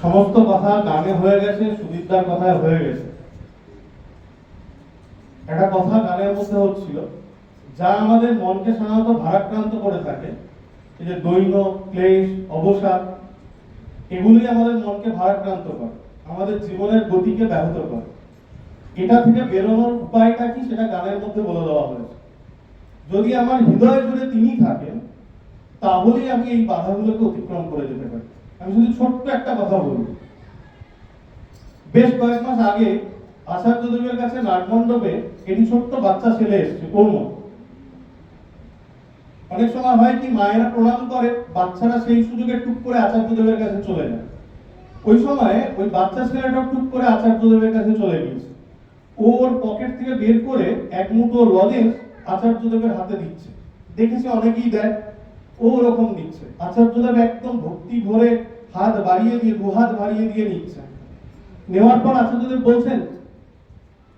সমস্ত কথা গানে হয়ে গেছে, সুদীপদার কথায় হয়ে গেছে। একটা কথা গানের মধ্যে হচ্ছিল, যা আমাদের মনকে সাধারণত ভারাক্রান্ত করে থাকে, এই যে দৈন্য, ক্লেশ, অবসাদ, এগুলোই আমাদের মনকে ভারাক্রান্ত করে, আমাদের জীবনের গতিকে ব্যাহত করে। এটা থেকে বেরোনোর উপায়টা কি, সেটা গানের মধ্যে বলে দেওয়া হয়েছে। যদি আমার হৃদয় জুড়ে তিনি থাকেন, তাহলেই আমি এই বাধাগুলোকে অতিক্রম করে যেতে পারি। আমি শুধু ছোট্ট একটা কথা বলবো। বেশ কয়েক মাস আগে আচার্যদেবের কাছে নাটমণ্ডপে একটি ছোট্ট বাচ্চা ছেলে এসছে, কোমল। অনেক সময় হয় কি, মায়েরা প্রণাম করে, বাচ্চারা সেই সুযোগে টুক করে আচার্যদেবের কাছে চলে যায়। ওই সময় ওই বাচ্চা ছেলেটা টুক করে আচার্যদেবের কাছে চলে গিয়েছে। ওর পকেট থেকে বের করে এক মুঠো লজেন্স আচার্যদেবের হাতে দিচ্ছে। দেখেছে অনেকেই দেয়, ও ওরকম দিচ্ছে। আচার্যদেব একদম ভক্তি ভরে হাত বাড়িয়ে দিয়ে, দু হাত বাড়িয়ে দিয়ে নিচ্ছে। নেওয়ার পর আচার্যদেব বলছেন,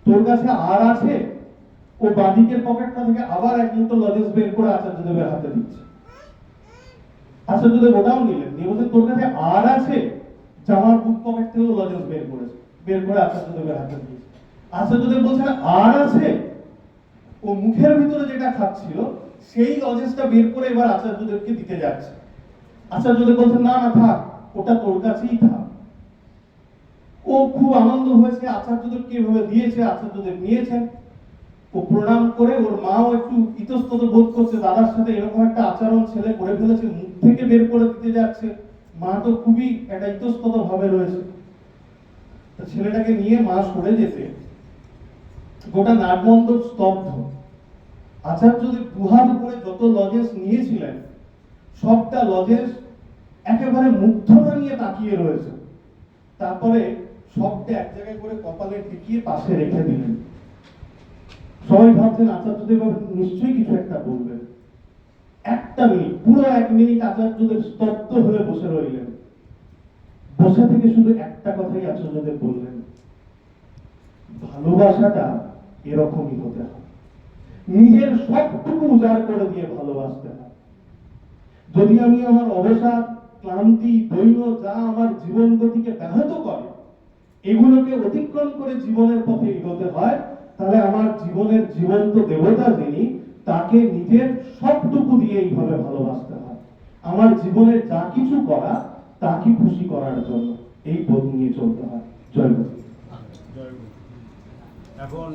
তোর কাছে আর আছে? ও বাঁদিকের পকেটটা থেকে আবার এক মুঠো লজেন্স বের করে আচার্যদেবের হাতে দিচ্ছে। আচার্যদেব ওটাও নিলেন, নিয়ে বলছেন, তোর কাছে আর আছে? জামার বুক পকেট থেকে লজেন্স বের করেছে, বের করে আচার্যদেবের হাতে দিয়েছে। আচার্যদেব বলছেন, আর আছে? ও মুখের ভিতরে যেটা খাচ্ছিল সেই লজেন্সটা বের করে এবার আচার্যদেবকে দিতে যাচ্ছে। আচার্যদেব বলছেন, না না থাক, ওটা তোর কাছেই থাক। ও খুব আনন্দ হয়েছে, আচার্যদেবকে এভাবে দিয়েছে, আচার্যদেব নিয়েছেন। ও প্রণাম করে, ওর মাও একটু ইতস্তত বোধ করছে, দাদার সাথে এরকম একটা আচরণ ছেলে করে ফেলেছে, মুখ থেকে বের করে দিতে যাচ্ছে। মা তো খুবই একটা ইতস্তত ভাবে রয়েছে। ছেলেটাকে নিয়ে মা সরে যেতে গোটা নাটমণ্ডপ স্তব্ধ। আচার্যদেব দুহাত করে যত লজেন্স নিয়েছিলেন, সবটা লজেন্স একেবারে মুগ্ধতা নিয়ে তাকিয়ে রয়েছে। তারপরে সবটা এক জায়গায় করে কপালে ঠেকিয়ে পাশে রেখে দিলেন। সবাই ভাবছেন আচার্যদেব নিশ্চয়ই কিছু একটা বলবেন। একটা মিনিট, পুরো 1 মিনিট আচার্যদেব স্তব্ধ হয়ে বসে রইলেন। বসে থেকে শুধু একটা কথাই আচার্যদেব বললেন, ভালোবাসাটা এরকমই হতে হয়, নিজের সবটুকু উজাড় করে দিয়ে ভালোবাসতে হয়। যদি আমি আমার অবসাদ, ক্লান্তি, দৈন্য, যা আমার জীবন গতিকে ব্যাহত করে, এগুলোকে অতিক্রম করে জীবনের পথে এগোতে হয়, তাহলে আমার জীবনের জীবন্ত দেবতা যিনি, তাকে নিজের সবটুকু দিয়ে এইভাবে ভালোবাসতে হয়। আমার জীবনে যা কিছু করা, তাকে খুশি করার জন্য এই বোধ নিয়ে চলতে হয়। জয় গুরু। এখন